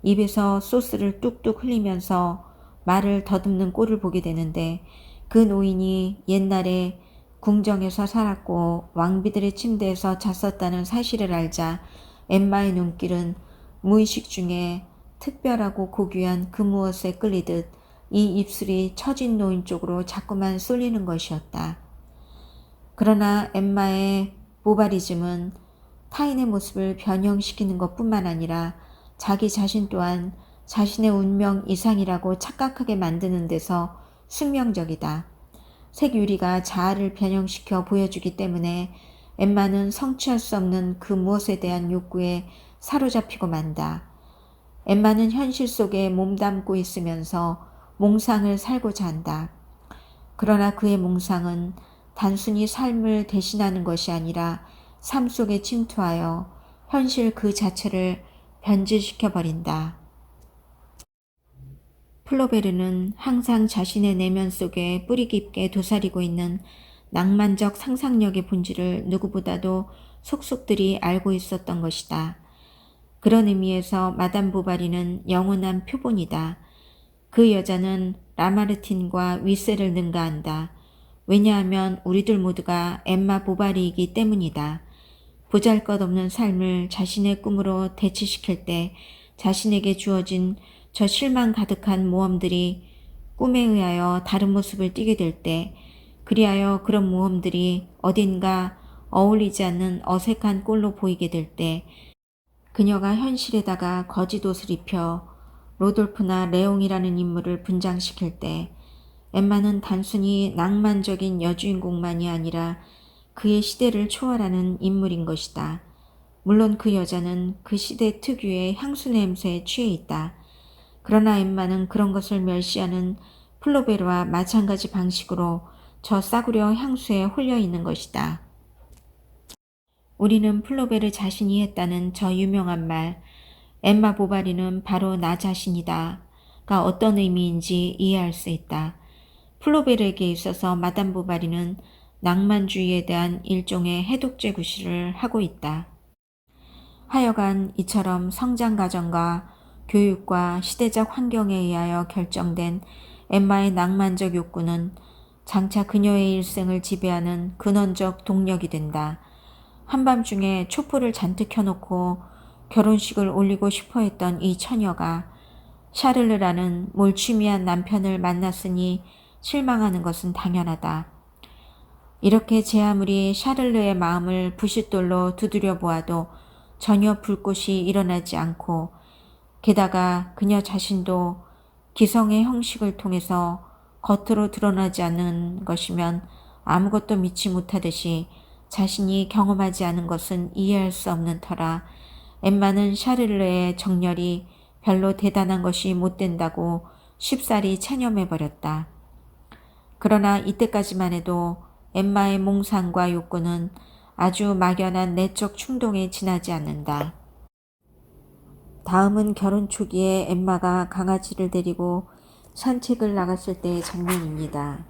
입에서 소스를 뚝뚝 흘리면서 말을 더듬는 꼴을 보게 되는데 그 노인이 옛날에 궁정에서 살았고 왕비들의 침대에서 잤었다는 사실을 알자 엠마의 눈길은 무의식 중에 특별하고 고귀한 그 무엇에 끌리듯 이 입술이 처진 노인 쪽으로 자꾸만 쏠리는 것이었다. 그러나 엠마의 보바리즘은 타인의 모습을 변형시키는 것뿐만 아니라 자기 자신 또한 자신의 운명 이상이라고 착각하게 만드는 데서 숙명적이다. 색유리가 자아를 변형시켜 보여주기 때문에 엠마는 성취할 수 없는 그 무엇에 대한 욕구에 사로잡히고 만다. 엠마는 현실 속에 몸담고 있으면서 몽상을 살고자 한다. 그러나 그의 몽상은 단순히 삶을 대신하는 것이 아니라 삶 속에 침투하여 현실 그 자체를 변질시켜버린다. 플로베르는 항상 자신의 내면 속에 뿌리 깊게 도사리고 있는 낭만적 상상력의 본질을 누구보다도 속속들이 알고 있었던 것이다. 그런 의미에서 마담 보바리는 영원한 표본이다. 그 여자는 라마르틴과 윗세를 능가한다. 왜냐하면 우리들 모두가 엠마 보바리이기 때문이다. 보잘것없는 삶을 자신의 꿈으로 대치시킬 때 자신에게 주어진 저 실망 가득한 모험들이 꿈에 의하여 다른 모습을 띠게 될 때, 그리하여 그런 모험들이 어딘가 어울리지 않는 어색한 꼴로 보이게 될 때, 그녀가 현실에다가 거짓 옷을 입혀 로돌프나 레옹이라는 인물을 분장시킬 때 엠마는 단순히 낭만적인 여주인공만이 아니라 그의 시대를 초월하는 인물인 것이다. 물론 그 여자는 그 시대 특유의 향수 냄새에 취해 있다. 그러나 엠마는 그런 것을 멸시하는 플로베르와 마찬가지 방식으로 저 싸구려 향수에 홀려 있는 것이다. 우리는 플로베르 자신이 했다는 저 유명한 말, 엠마 보바리는 바로 나 자신이다 가 어떤 의미인지 이해할 수 있다. 플로베르에게 있어서 마담 보바리는 낭만주의에 대한 일종의 해독제 구실을 하고 있다. 하여간 이처럼 성장 과정과 교육과 시대적 환경에 의하여 결정된 엠마의 낭만적 욕구는 장차 그녀의 일생을 지배하는 근원적 동력이 된다. 한밤중에 촛불을 잔뜩 켜놓고 결혼식을 올리고 싶어 했던 이 처녀가 샤를르라는 몰취미한 남편을 만났으니 실망하는 것은 당연하다. 이렇게 제 아무리 샤를르의 마음을 부싯돌로 두드려 보아도 전혀 불꽃이 일어나지 않고, 게다가 그녀 자신도 기성의 형식을 통해서 겉으로 드러나지 않는 것이면 아무것도 믿지 못하듯이 자신이 경험하지 않은 것은 이해할 수 없는 터라 엠마는 샤를르의 정열이 별로 대단한 것이 못 된다고 쉽사리 체념해버렸다. 그러나 이때까지만 해도 엠마의 몽상과 욕구는 아주 막연한 내적 충동에 지나지 않는다. 다음은 결혼 초기에 엠마가 강아지를 데리고 산책을 나갔을 때의 장면입니다.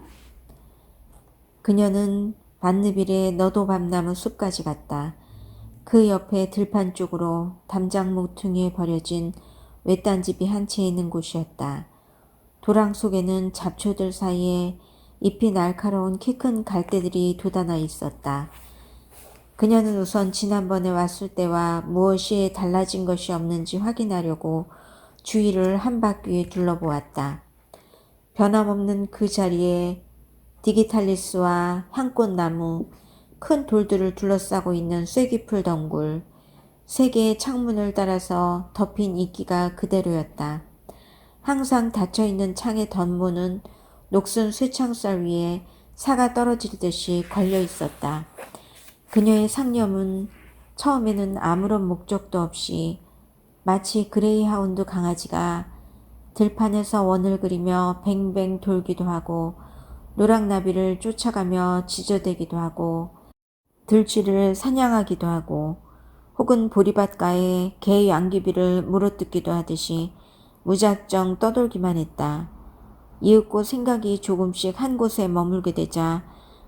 그녀는 밭느빌에 너도 밤나무 숲까지 갔다. 그 옆에 들판 쪽으로 담장 모퉁이에 버려진 외딴 집이 한 채 있는 곳이었다. 도랑 속에는 잡초들 사이에 잎이 날카로운 키 큰 갈대들이 돋아나 있었다. 그녀는 우선 지난번에 왔을 때와 무엇이 달라진 것이 없는지 확인하려고 주위를 한 바퀴 둘러보았다. 변함없는 그 자리에 디기탈리스와 향꽃나무, 큰 돌들을 둘러싸고 있는 쐐기풀 덩굴, 세 개의 창문을 따라서 덮인 이끼가 그대로였다. 항상 닫혀있는 창의 덧문은 녹슨 쇠창살 위에 사가 떨어질 듯이 걸려 있었다. 그녀의 상념은 처음에는 아무런 목적도 없이 마치 그레이하운드 강아지가 들판에서 원을 그리며 뱅뱅 돌기도 하고 노랑나비를 쫓아가며 지저대기도 하고 들쥐를 사냥하기도 하고 혹은 보리밭가에 개 양귀비를 물어뜯기도 하듯이 무작정 떠돌기만 했다. 이윽고 생각이 조금씩 한 곳에 머물게 되자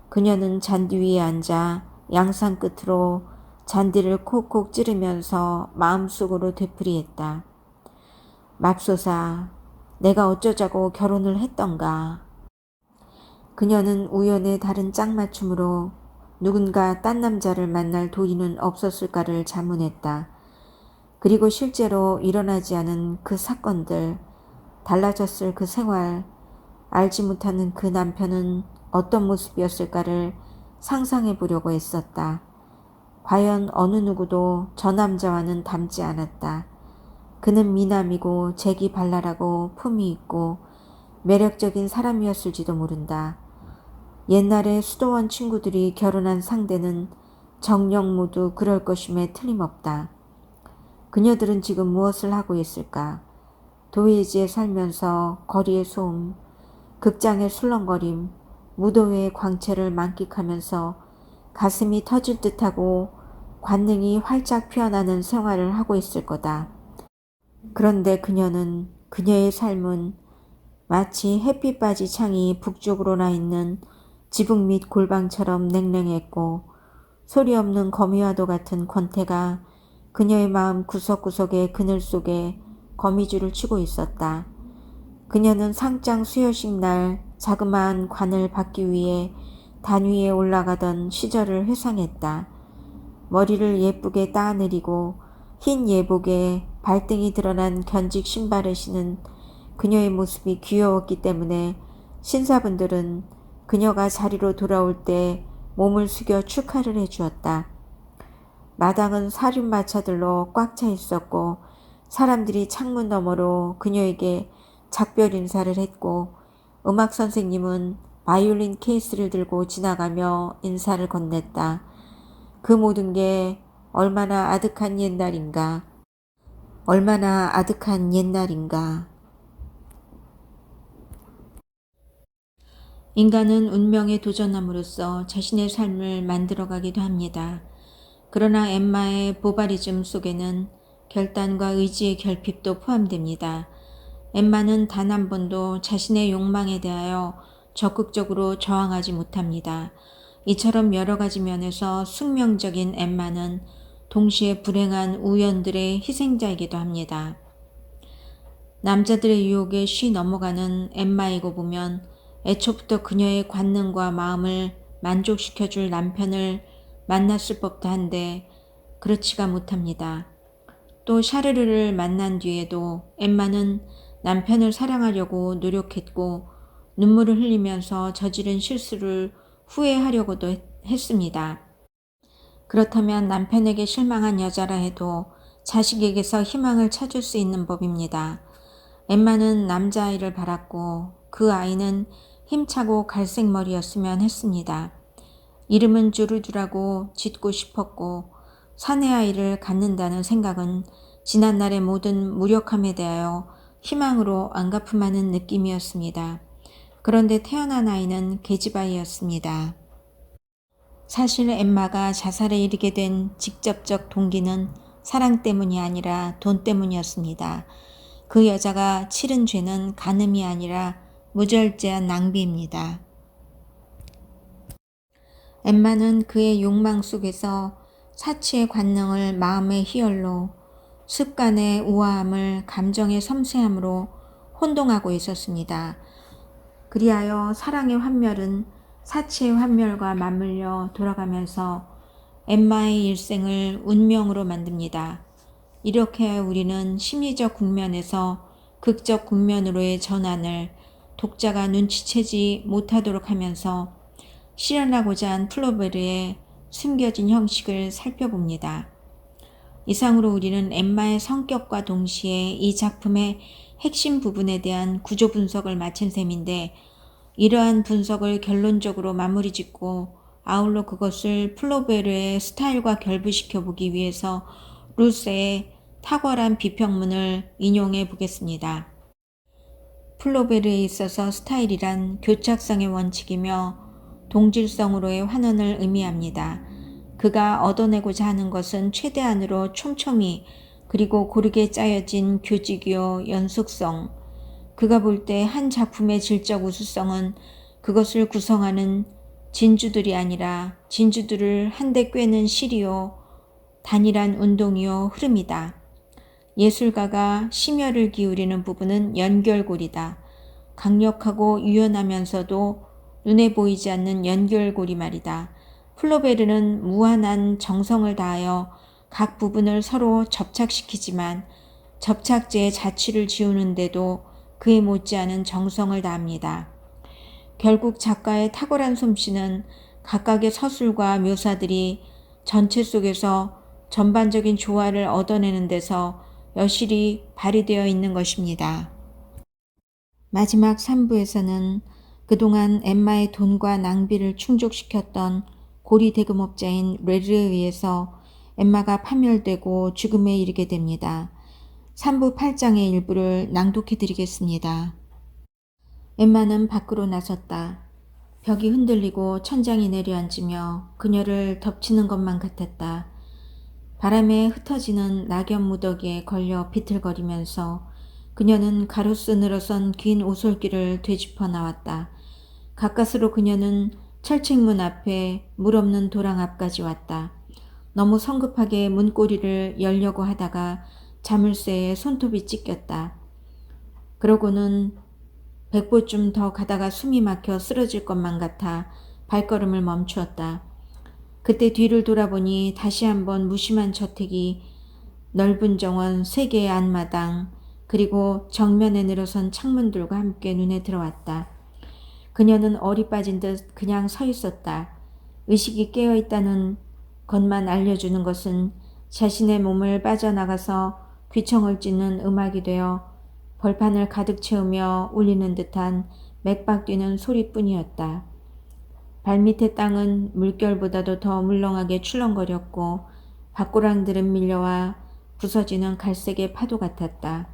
그녀는 잔디 위에 앉아 양산 끝으로 잔디를 콕콕 찌르면서 마음속으로 되풀이했다. 맙소사, 내가 어쩌자고 결혼을 했던가. 그녀는 우연의 다른 짝맞춤으로 누군가 딴 남자를 만날 도리는 없었을까를 자문했다. 그리고 실제로 일어나지 않은 그 사건들, 달라졌을 그 생활, 알지 못하는 그 남편은 어떤 모습이었을까를 상상해 보려고 했었다. 과연 어느 누구도 저 남자와는 닮지 않았다. 그는 미남이고 재기 발랄하고 품이 있고 매력적인 사람이었을지도 모른다. 옛날에 수도원 친구들이 결혼한 상대는 정녕 모두 그럴 것임에 틀림없다. 그녀들은 지금 무엇을 하고 있을까? 도예지에 살면서 거리의 소음, 극장의 술렁거림, 무도회의 광채를 만끽하면서 가슴이 터질 듯하고 관능이 활짝 피어나는 생활을 하고 있을 거다. 그런데 그녀의 삶은 마치 햇빛 바지 창이 북쪽으로 나 있는 지붕 밑 골방처럼 냉랭했고 소리 없는 거미와도 같은 권태가 그녀의 마음 구석구석의 그늘 속에 거미줄을 치고 있었다. 그녀는 상장 수여식 날 자그마한 관을 받기 위해 단 위에 올라가던 시절을 회상했다. 머리를 예쁘게 따내리고 흰 예복에 발등이 드러난 견직 신발을 신은 그녀의 모습이 귀여웠기 때문에 신사분들은 그녀가 자리로 돌아올 때 몸을 숙여 축하를 해주었다. 마당은 사륜마차들로 꽉 차 있었고 사람들이 창문 너머로 그녀에게 작별 인사를 했고 음악 선생님은 바이올린 케이스를 들고 지나가며 인사를 건넸다. 그 모든 게 얼마나 아득한 옛날인가. 얼마나 아득한 옛날인가. 인간은 운명에 도전함으로써 자신의 삶을 만들어가기도 합니다. 그러나 엠마의 보바리즘 속에는 결단과 의지의 결핍도 포함됩니다. 엠마는 단 한 번도 자신의 욕망에 대하여 적극적으로 저항하지 못합니다. 이처럼 여러 가지 면에서 숙명적인 엠마는 동시에 불행한 우연들의 희생자이기도 합니다. 남자들의 유혹에 쉬 넘어가는 엠마이고 보면 애초부터 그녀의 관능과 마음을 만족시켜줄 남편을 만났을 법도 한데 그렇지가 못합니다. 또 샤르르를 만난 뒤에도 엠마는 남편을 사랑하려고 노력했고 눈물을 흘리면서 저지른 실수를 후회하려고도 했습니다. 그렇다면 남편에게 실망한 여자라 해도 자식에게서 희망을 찾을 수 있는 법입니다. 엠마는 남자아이를 바랐고 그 아이는 힘차고 갈색 머리였으면 했습니다. 이름은 주루주라고 짓고 싶었고 사내 아이를 갖는다는 생각은 지난날의 모든 무력함에 대하여 희망으로 안가품하는 느낌이었습니다. 그런데 태어난 아이는 계집아이였습니다. 사실 엠마가 자살에 이르게 된 직접적 동기는 사랑 때문이 아니라 돈 때문이었습니다. 그 여자가 치른 죄는 간음이 아니라 무절제한 낭비입니다. 엠마는 그의 욕망 속에서 사치의 관능을 마음의 희열로, 습관의 우아함을 감정의 섬세함으로 혼동하고 있었습니다. 그리하여 사랑의 환멸은 사치의 환멸과 맞물려 돌아가면서 엠마의 일생을 운명으로 만듭니다. 이렇게 우리는 심리적 국면에서 극적 국면으로의 전환을 독자가 눈치채지 못하도록 하면서 실현하고자 한 플로베르의 숨겨진 형식을 살펴봅니다. 이상으로 우리는 엠마의 성격과 동시에 이 작품의 핵심 부분에 대한 구조 분석을 마친 셈인데 이러한 분석을 결론적으로 마무리 짓고 아울러 그것을 플로베르의 스타일과 결부시켜 보기 위해서 루세의 탁월한 비평문을 인용해 보겠습니다. 플로베르에 있어서 스타일이란 교착성의 원칙이며 동질성으로의 환원을 의미합니다. 그가 얻어내고자 하는 것은 최대한으로 촘촘히 그리고 고르게 짜여진 교직이요 연속성. 그가 볼 때 한 작품의 질적 우수성은 그것을 구성하는 진주들이 아니라 진주들을 한데 꿰는 실이요 단일한 운동이요 흐름이다. 예술가가 심혈을 기울이는 부분은 연결고리다. 강력하고 유연하면서도 눈에 보이지 않는 연결고리 말이다. 플로베르는 무한한 정성을 다하여 각 부분을 서로 접착시키지만 접착제의 자취를 지우는데도 그에 못지않은 정성을 다합니다. 결국 작가의 탁월한 솜씨는 각각의 서술과 묘사들이 전체 속에서 전반적인 조화를 얻어내는 데서 여실히 발휘되어 있는 것입니다. 마지막 3부에서는 그동안 엠마의 돈과 낭비를 충족시켰던 고리 대금업자인 레르에 의해서 엠마가 파멸되고 죽음에 이르게 됩니다. 3부 8장의 일부를 낭독해 드리겠습니다. 엠마는 밖으로 나섰다. 벽이 흔들리고 천장이 내려앉으며 그녀를 덮치는 것만 같았다. 바람에 흩어지는 낙엽 무더기에 걸려 비틀거리면서 그녀는 가로수 늘어선 긴 오솔길을 되짚어 나왔다. 가까스로 그녀는 철책문 앞에 물 없는 도랑 앞까지 왔다. 너무 성급하게 문고리를 열려고 하다가 자물쇠에 손톱이 찢겼다. 그러고는 100보쯤 더 가다가 숨이 막혀 쓰러질 것만 같아 발걸음을 멈추었다. 그때 뒤를 돌아보니 다시 한번 무심한 저택이, 넓은 정원, 3개의 안마당, 그리고 정면에 늘어선 창문들과 함께 눈에 들어왔다. 그녀는 얼이 빠진 듯 그냥 서 있었다. 의식이 깨어있다는 것만 알려주는 것은 자신의 몸을 빠져나가서 귀청을 찢는 음악이 되어 벌판을 가득 채우며 울리는 듯한 맥박 뛰는 소리뿐이었다. 발밑의 땅은 물결보다도 더 물렁하게 출렁거렸고 밭고랑들은 밀려와 부서지는 갈색의 파도 같았다.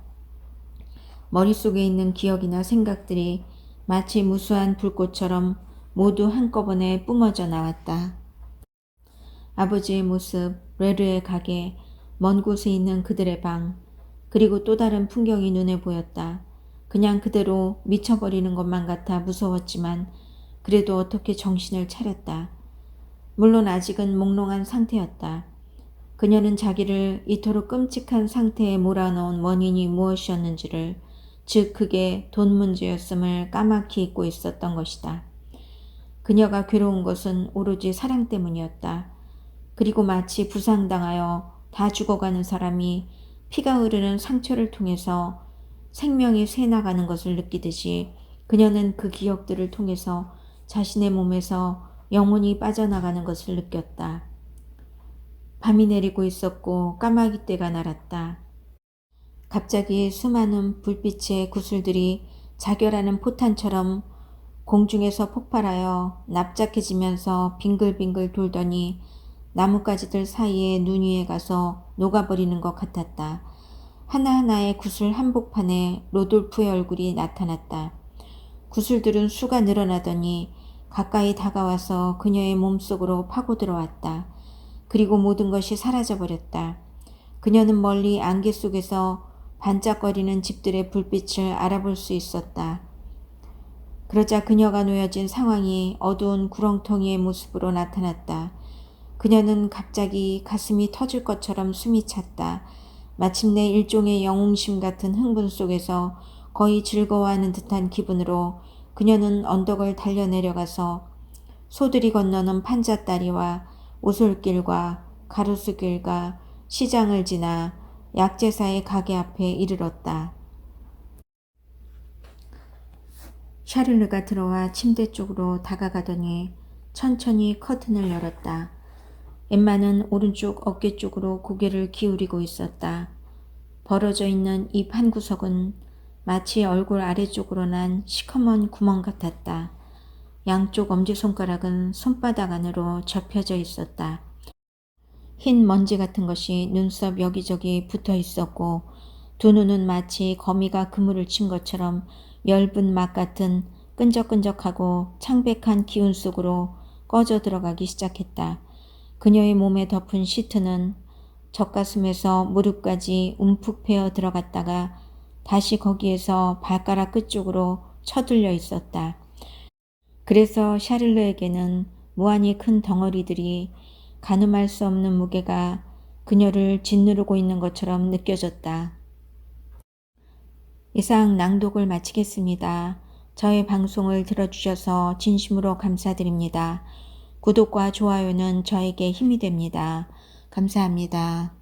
머릿속에 있는 기억이나 생각들이 마치 무수한 불꽃처럼 모두 한꺼번에 뿜어져 나왔다. 아버지의 모습, 레르의 가게, 먼 곳에 있는 그들의 방, 그리고 또 다른 풍경이 눈에 보였다. 그냥 그대로 미쳐버리는 것만 같아 무서웠지만 그래도 어떻게 정신을 차렸다. 물론 아직은 몽롱한 상태였다. 그녀는 자기를 이토록 끔찍한 상태에 몰아넣은 원인이 무엇이었는지를, 즉 그게 돈 문제였음을 까맣게 잊고 있었던 것이다. 그녀가 괴로운 것은 오로지 사랑 때문이었다. 그리고 마치 부상당하여 다 죽어가는 사람이 피가 흐르는 상처를 통해서 생명이 새나가는 것을 느끼듯이 그녀는 그 기억들을 통해서 자신의 몸에서 영혼이 빠져나가는 것을 느꼈다. 밤이 내리고 있었고 까마귀 떼가 날았다. 갑자기 수많은 불빛의 구슬들이 자결하는 포탄처럼 공중에서 폭발하여 납작해지면서 빙글빙글 돌더니 나뭇가지들 사이에 눈 위에 가서 녹아버리는 것 같았다. 하나하나의 구슬 한복판에 로돌프의 얼굴이 나타났다. 구슬들은 수가 늘어나더니 가까이 다가와서 그녀의 몸속으로 파고 들어왔다. 그리고 모든 것이 사라져버렸다. 그녀는 멀리 안개 속에서 반짝거리는 집들의 불빛을 알아볼 수 있었다. 그러자 그녀가 놓여진 상황이 어두운 구렁텅이의 모습으로 나타났다. 그녀는 갑자기 가슴이 터질 것처럼 숨이 찼다. 마침내 일종의 영웅심 같은 흥분 속에서 거의 즐거워하는 듯한 기분으로 그녀는 언덕을 달려내려가서 소들이 건너는 판잣다리와 오솔길과 가로수길과 시장을 지나 약제사의 가게 앞에 이르렀다. 샤를르가 들어와 침대 쪽으로 다가가더니 천천히 커튼을 열었다. 엠마는 오른쪽 어깨 쪽으로 고개를 기울이고 있었다. 벌어져 있는 입 한 구석은 마치 얼굴 아래쪽으로 난 시커먼 구멍 같았다. 양쪽 엄지손가락은 손바닥 안으로 접혀져 있었다. 흰 먼지 같은 것이 눈썹 여기저기 붙어 있었고 두 눈은 마치 거미가 그물을 친 것처럼 엷은 막 같은 끈적끈적하고 창백한 기운 속으로 꺼져 들어가기 시작했다. 그녀의 몸에 덮은 시트는 젖가슴에서 무릎까지 움푹 패어 들어갔다가 다시 거기에서 발가락 끝쪽으로 쳐들려 있었다. 그래서 샤를르에게는 무한히 큰 덩어리들이 가늠할 수 없는 무게가 그녀를 짓누르고 있는 것처럼 느껴졌다. 이상 낭독을 마치겠습니다. 저의 방송을 들어주셔서 진심으로 감사드립니다. 구독과 좋아요는 저에게 힘이 됩니다. 감사합니다.